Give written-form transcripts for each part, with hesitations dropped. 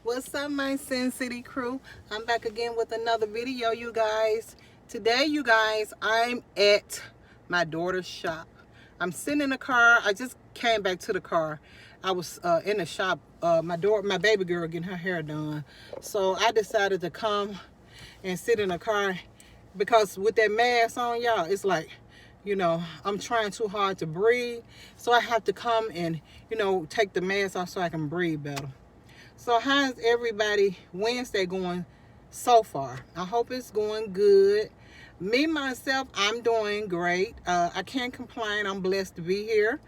What's up, my Sin City crew? I'm back again with another video, you guys. Today, you guys, I'm at my daughter's shop. I'm sitting in the car. I just came back to the car. I was in the shop. My baby girl, getting her hair done. So I decided to come and sit in the car because with that mask on, y'all, it's like, I'm trying too hard to breathe. So I have to come and, take the mask off so I can breathe better. So how's everybody Wednesday going so far? I hope it's going good. Me, myself, I'm doing great. I can't complain. I'm blessed to be here,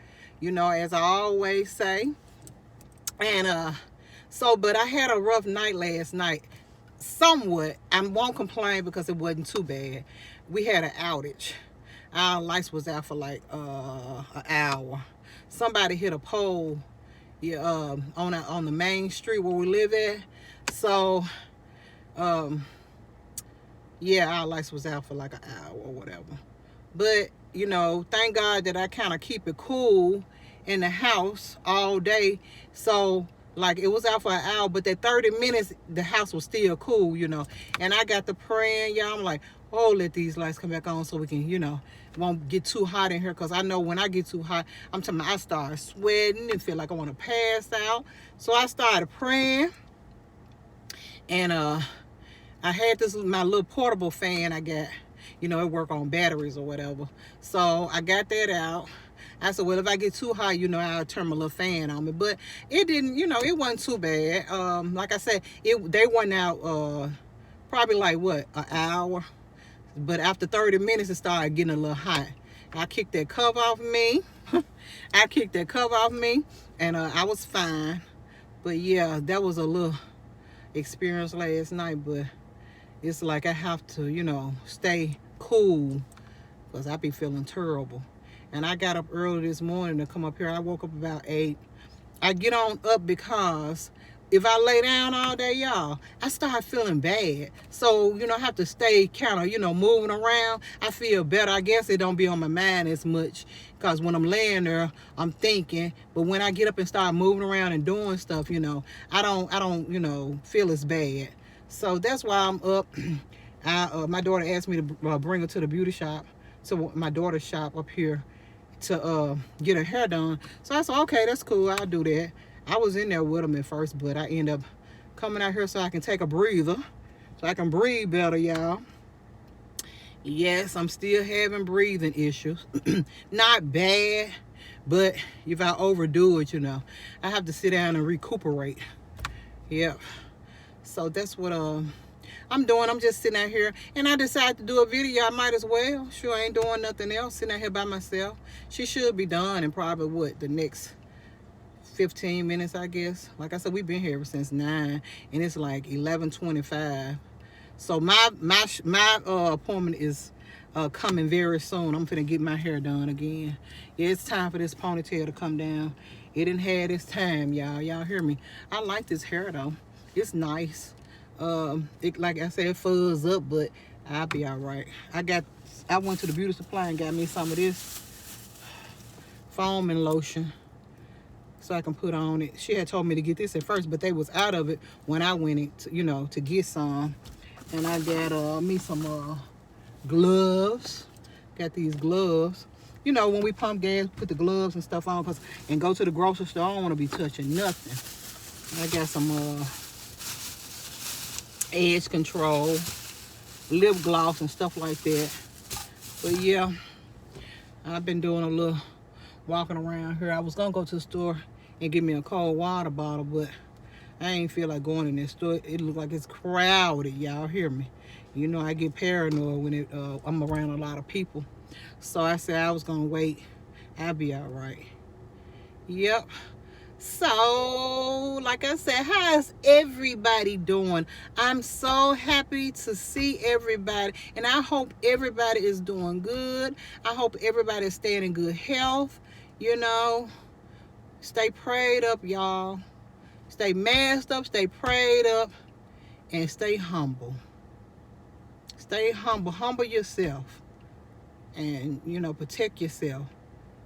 as I always say. And but I had a rough night last night. Somewhat. I won't complain because it wasn't too bad. We had an outage. Our lights was out for like an hour. Somebody hit a pole on the main street where we live at. So our lights was out for like an hour or whatever. But thank God that I kind of keep it cool in the house all day. So like it was out for an hour, but that 30 minutes the house was still cool, and I got to praying, y'all. I'm like, oh, let these lights come back on so we can, won't get too hot in here, because I know when I get too hot, I start sweating and feel like I want to pass out. So I started praying, and I had my little portable fan I got, it work on batteries or whatever. So I got that out. I said, well, if I get too hot, I'll turn my little fan on me. But it didn't, it wasn't too bad. Like I said, they went out probably like an hour. But after 30 minutes, it started getting a little hot. I kicked that cover off me. And I was fine. But yeah, that was a little experience last night. But it's like I have to, stay cool, because I be feeling terrible. And I got up early this morning to come up here. I woke up about 8. I get on up because if I lay down all day, y'all, I start feeling bad. So, I have to stay kind of, moving around. I feel better. I guess it don't be on my mind as much, because when I'm laying there, I'm thinking. But when I get up and start moving around and doing stuff, I don't, feel as bad. So that's why I'm up. My daughter asked me to bring her to the beauty shop, to my daughter's shop up here, to get her hair done. So I said, okay, that's cool. I'll do that. I was in there with them at first, but I end up coming out here so I can take a breather, so I can breathe better, y'all. Yes, I'm still having breathing issues. Not bad, but if I overdo it, I have to sit down and recuperate. Yep. So that's what I'm doing. I'm just sitting out here, and I decided to do a video. I might as well. Sure, I ain't doing nothing else, sitting out here by myself. She should be done in probably the next 15 minutes, I guess. Like I said, we've been here ever since 9, and it's like 11:25. So my appointment is coming very soon. I'm finna get my hair done again. Yeah, it's time for this ponytail to come down. It didn't have this time, y'all. Y'all hear me? I like this hair though. It's nice. It, like I said, fuzz up, but I'll be all right. I went to the beauty supply and got me some of this foam and lotion so I can put on it. She had told me to get this at first, but they was out of it when I went to get some. And I got me some gloves. Got these gloves. When we pump gas, put the gloves and stuff on, and go to the grocery store. I don't want to be touching nothing. I got some edge control, lip gloss and stuff like that. But yeah, I've been doing a little walking around here. I was gonna go to the store and get me a cold water bottle, but I ain't feel like going in this store. It look like it's crowded. Y'all hear me? I get paranoid when I'm around a lot of people. So I said I was gonna wait. I'll be all right. Yep. So, like I said, how's everybody doing? I'm so happy to see everybody, and I hope everybody is doing good. I hope everybody is staying in good health. Stay prayed up, y'all. Stay masked up, stay prayed up, and stay humble. Stay humble. Humble yourself, and protect yourself.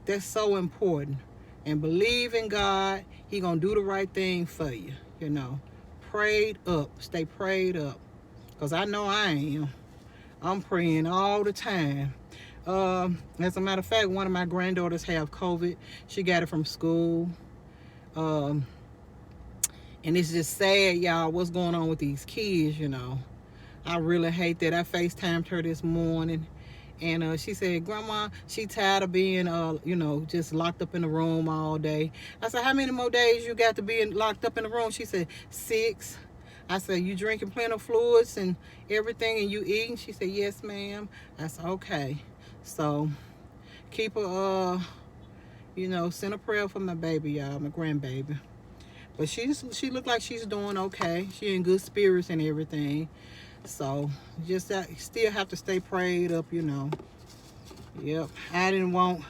That's so important. And believe in God. He gonna do the right thing for you. prayed up. Stay prayed up. Because I know I am. I'm praying all the time. As a matter of fact, one of my granddaughters have COVID. She got it from school. And it's just sad, y'all, what's going on with these kids, you know. I really hate that. I FaceTimed her this morning. And she said, Grandma, she tired of being, you know, just locked up in the room all day. I said, how many more days you got to be locked up in the room? She said, 6. I said, you drinking plenty of fluids and everything and you eating? She said, yes, ma'am. I said, okay. So keep her, you know, send a prayer for my baby, y'all, my grandbaby. But she looked like she's doing okay. She in good spirits and everything. So just still have to stay prayed up, you know. Yep. I didn't want,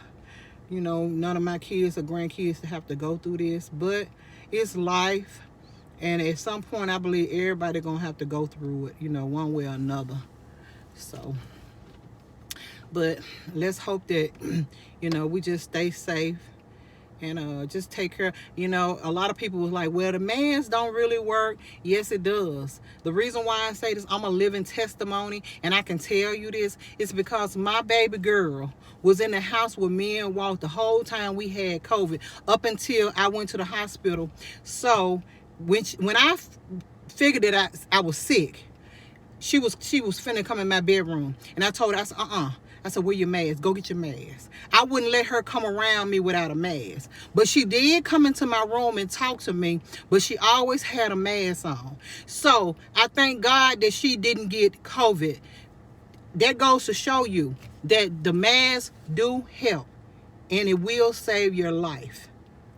you know, none of my kids or grandkids to have to go through this. But it's life. And at some point, I believe everybody going to have to go through it, you know, one way or another. So, but let's hope that, you know, we just stay safe. And just take care. You know, a lot of people was like, well, the masks don't really work. Yes, it does. The reason why I say this, I'm a living testimony, and I can tell you this, is because my baby girl was in the house with me and Walt the whole time we had COVID, up until I went to the hospital. So when I figured that I was sick, she was finna come in my bedroom, and I told her, I said, I said, wear your mask. Go get your mask. I wouldn't let her come around me without a mask. But she did come into my room and talk to me, but she always had a mask on. So I thank God that she didn't get COVID. That goes to show you that the masks do help, and it will save your life.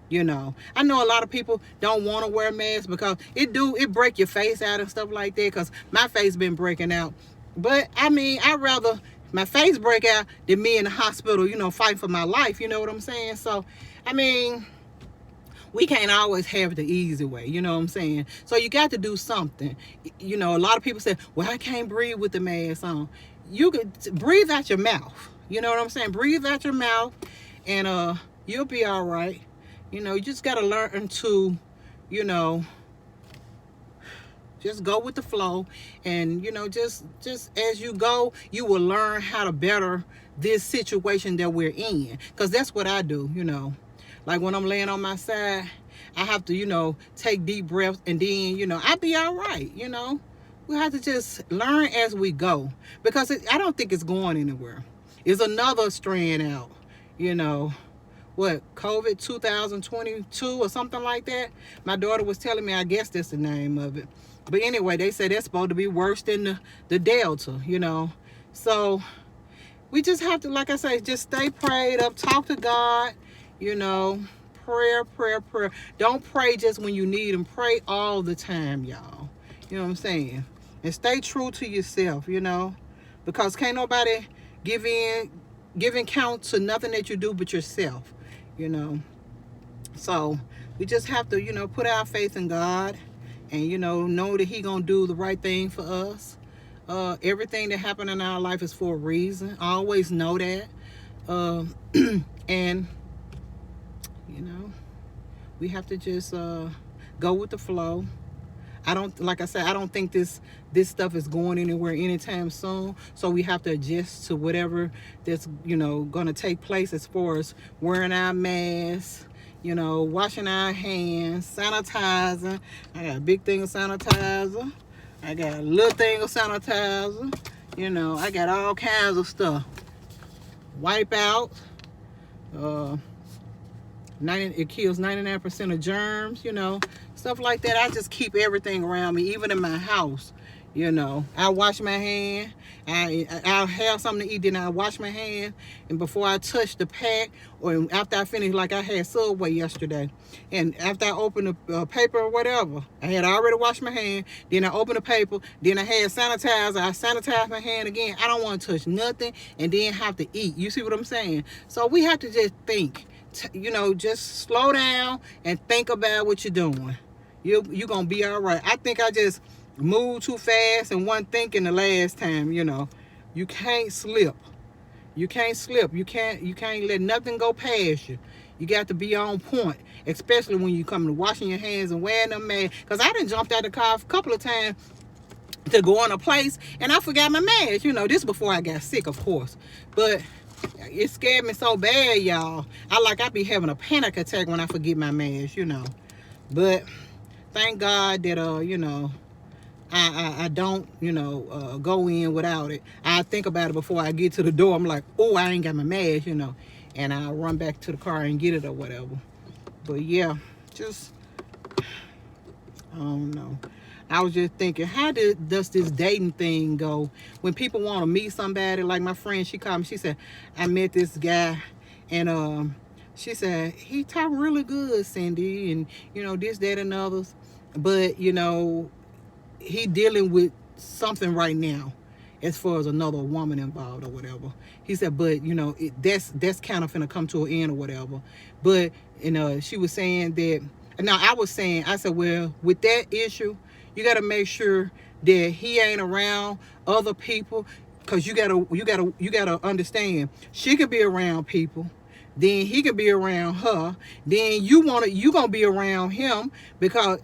You know, I know a lot of people don't want to wear masks because it break your face out and stuff like that, because my face been breaking out. But I mean, I'd rather my face break out than me in the hospital, you know, fighting for my life. You know what I'm saying? So, I mean, we can't always have it the easy way. You know what I'm saying? So you got to do something. You know, a lot of people say, well, I can't breathe with the mask on. You could breathe out your mouth. You know what I'm saying? Breathe out your mouth, and you'll be all right. You know, you just got to learn to, you know, just go with the flow. And, you know, just as you go, you will learn how to better this situation that we're in. Because that's what I do, you know. Like when I'm laying on my side, I have to, you know, take deep breaths, and then, you know, I'll be all right, you know. We have to just learn as we go. Because I don't think it's going anywhere. It's another strand out, you know. What, COVID 2022 or something like that? My daughter was telling me, I guess that's the name of it. But anyway, they say that's supposed to be worse than the Delta, you know. So we just have to, like I say, just stay prayed up, talk to God, you know, prayer. Don't pray just when you need Him. Pray all the time, y'all. You know what I'm saying? And stay true to yourself, you know, because can't nobody give count to nothing that you do but yourself, you know. So we just have to, you know, put our faith in God. And, you know that He gonna do the right thing for us. Everything that happened in our life is for a reason. I always know that. And, you know, we have to just go with the flow. Like I said, I don't think this stuff is going anywhere anytime soon. So we have to adjust to whatever that's, you know, gonna take place as far as wearing our masks, you know, washing our hands, sanitizing. I got a big thing of sanitizer. I got a little thing of sanitizer. You know, I got all kinds of stuff. Wipe out. It kills 99% of germs, you know. Stuff like that. I just keep everything around me, even in my house. You know, I wash my hand. I'll have something to eat, then I wash my hand. And before I touch the pack, or after I finish, like I had Subway yesterday, and after I opened the paper or whatever, I had already washed my hand. Then I opened the paper. Then I had sanitizer. I sanitized my hand again. I don't want to touch nothing and then have to eat. You see what I'm saying? So we have to just think. You know, just slow down and think about what you're doing. You're gonna be all right. I think I just moved too fast and wasn't thinking the last time. You know, you can't slip. You can't slip. You can't let nothing go past you. You got to be on point, especially when you come to washing your hands and wearing them masks. Because I done jumped out the car a couple of times to go in a place and I forgot my mask. You know, this before I got sick, of course. But it scared me so bad, y'all. I be having a panic attack when I forget my mask, you know. But thank God that, you know, I don't, you know, go in without it. I think about it before I get to the door. I'm like, oh, I ain't got my mask, you know. And I'll run back to the car and get it or whatever. But yeah, just, I don't know. I was just thinking, how does this dating thing go? When people want to meet somebody, like my friend, she called me, she said, I met this guy, and she said, he talked really good, Cindy, and, you know, this, that, and others. But, you know, he dealing with something right now as far as another woman involved or whatever. He said, but, you know, that's kind of finna come to an end or whatever. But, you know, she was saying that, now I said, well, with that issue, you got to make sure that he ain't around other people, because you gotta understand, she could be around people, then he could be around her, then you gonna be around him, because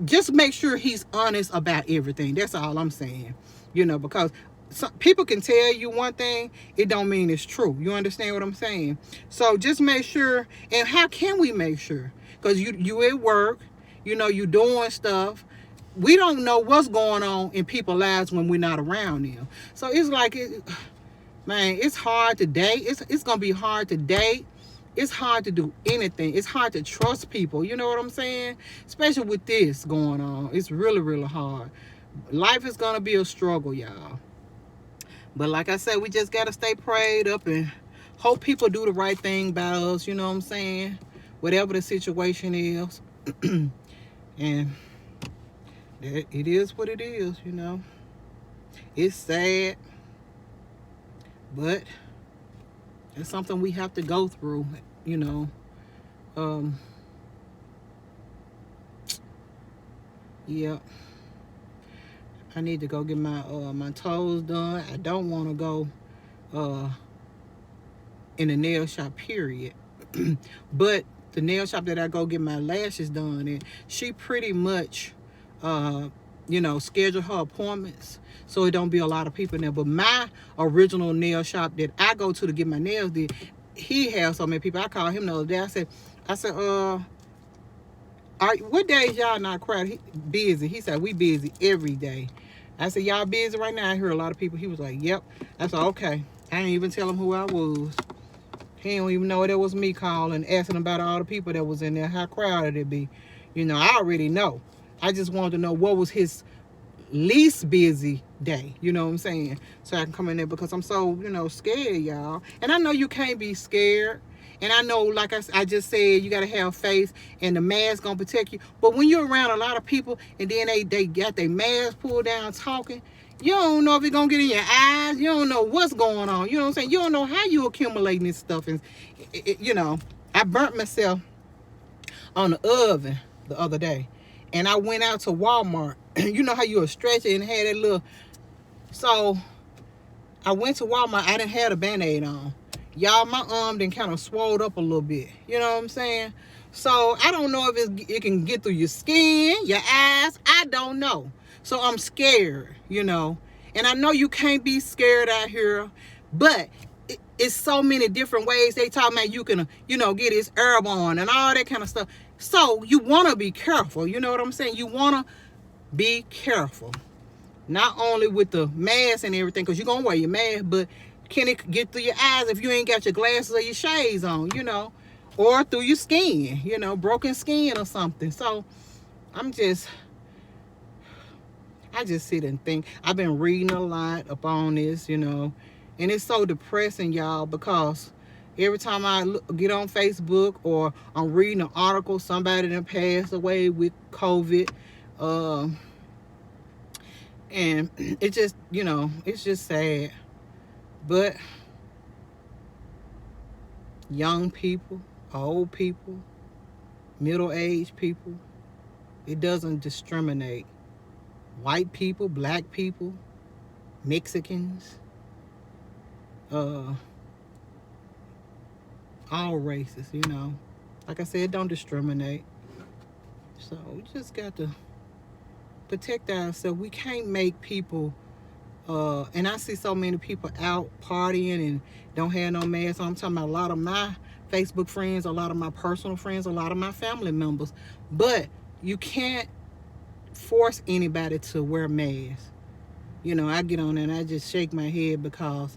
just make sure he's honest about everything. That's all I'm saying. You know, because some people can tell you one thing, it don't mean it's true. You understand what I'm saying? So just make sure. And how can we make sure? Because you at work, you know, you doing stuff. We don't know what's going on in people's lives when we're not around them. So it's like, man, it's hard to date. It's gonna be hard to date. It's hard to do anything. It's hard to trust people. You know what I'm saying? Especially with this going on. It's really, really hard. Life is gonna be a struggle, y'all. But like I said, we just gotta stay prayed up and hope people do the right thing by us. You know what I'm saying? Whatever the situation is. And it is what it is, you know. It's sad, but it's something we have to go through, you know. Yeah, I need to go get my toes done. I don't want to go in the nail shop, period. But the nail shop that I go get my lashes done in, she pretty much you know, schedule her appointments so it don't be a lot of people in there. But my original nail shop that I go to get my nails did, he has so many people. I called him the other day. I said, what days y'all not crowded? Busy. He said, we busy every day. I said, y'all busy right now? I hear a lot of people. He was like, yep. I said, okay. I didn't even tell him who I was. He don't even know that was me calling, asking about all the people that was in there, how crowded it be. You know, I already know. I just wanted to know what was his least busy day. You know what I'm saying? So I can come in there, because I'm so, you know, scared, y'all. And I know you can't be scared. And I know, like I just said, you got to have faith, and the mask going to protect you. But when you're around a lot of people and then they got their mask pulled down talking, you don't know if it's going to get in your eyes. You don't know what's going on. You know what I'm saying? You don't know how you accumulating this stuff. And, you know, I burnt myself on the oven the other day. And I went out to Walmart. You know how you were stretching and had that little... So, I went to Walmart. I didn't have a Band-Aid on. Y'all, my arm done kind of swelled up a little bit. You know what I'm saying? So, I don't know if it can get through your skin, your eyes. I don't know. So, I'm scared, you know. And I know you can't be scared out here. But it's so many different ways they talk about you can, you know, get this herb on and all that kind of stuff. So, you want to be careful. You know what I'm saying? You want to be careful. Not only with the mask and everything, because you're going to wear your mask, but can it get through your eyes if you ain't got your glasses or your shades on, you know? Or through your skin, you know, broken skin or something. So, I just sit and think. I've been reading a lot up on this, you know. And it's so depressing, y'all, because every time I get on Facebook or I'm reading an article, somebody that passed away with COVID, and it just, you know, it's just sad. But young people, old people, middle-aged people, it doesn't discriminate. White people, black people, Mexicans, all races, you know. Like I said, don't discriminate. So we just got to protect ourselves. We can't make people, and I see so many people out partying and don't have no mask on. I'm talking about a lot of my Facebook friends, a lot of my personal friends, a lot of my family members. But you can't force anybody to wear masks. You know, I get on there and I just shake my head because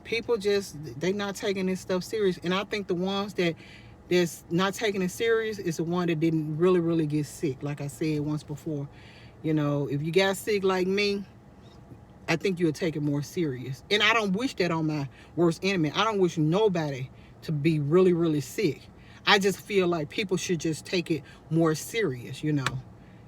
people just, they not taking this stuff serious. And I think the ones that's not taking it serious is the one that didn't really get sick. Like I said once before, you know, if you got sick like me, I think you'll take it more serious. And I don't wish that on my worst enemy. I don't wish nobody to be really sick. I just feel like people should just take it more serious, you know,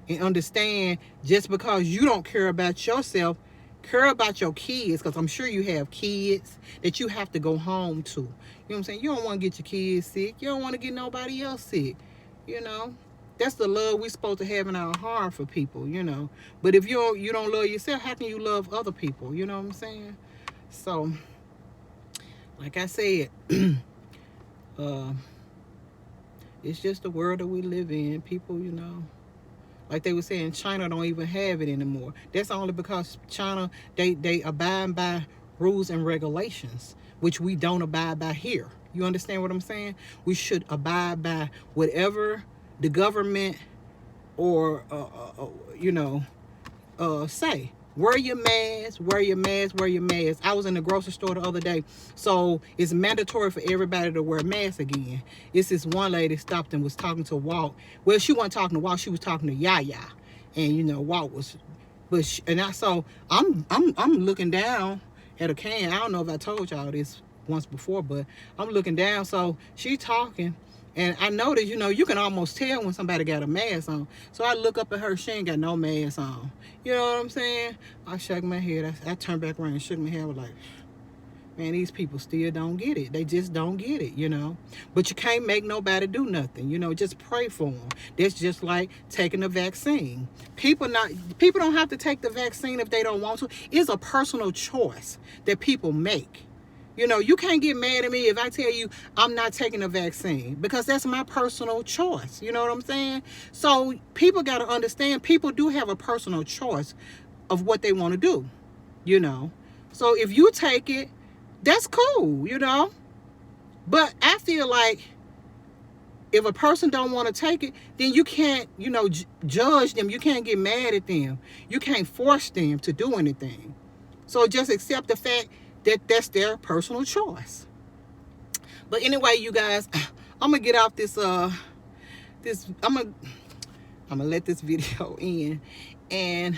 and understand just because you don't care about yourself, care about your kids, because I'm sure you have kids that you have to go home to. You know what I'm saying? You don't want to get your kids sick. You don't want to get nobody else sick. You know, that's the love we're supposed to have in our heart for people, you know. But if you don't love yourself, how can you love other people? You know what I'm saying? So, like I said, it's just the world that we live in. People, you know, like they were saying, China don't even have it anymore. That's only because China, they abide by rules and regulations, which we don't abide by here. You understand what I'm saying? We should abide by whatever the government or, you know, say. Wear your mask, wear your mask, wear your mask. I was in the grocery store the other day, so it's mandatory for everybody to wear masks again. It's this one lady stopped and was talking to Walt. Well, she wasn't talking to Walt, she was talking to Yaya. And you know, Walt was, but so I'm looking down at a can. I don't know if I told y'all this once before, but I'm looking down, so she talking. And I noticed, you know, you can almost tell when somebody got a mask on. So I look up at her, she ain't got no mask on. You know what I'm saying? I shook my head. I turned back around and shook my head. I was like, man, these people still don't get it. They just don't get it, you know. But you can't make nobody do nothing. You know, just pray for them. That's just like taking a vaccine. People don't have to take the vaccine if they don't want to. It's a personal choice that people make. You know, you can't get mad at me if I tell you I'm not taking a vaccine, because that's my personal choice. You know what I'm saying? So people got to understand, people do have a personal choice of what they want to do, you know. So if you take it, that's cool, you know. But I feel like if a person don't want to take it, then you can't, you know, judge them. You can't get mad at them. You can't force them to do anything. So just accept the fact that's their personal choice. But anyway, you guys, I'm gonna get off this I'm gonna let this video in, and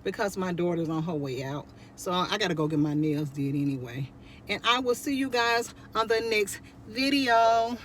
because my daughter's on her way out, so I gotta go get my nails did anyway. And I will see you guys on the next video.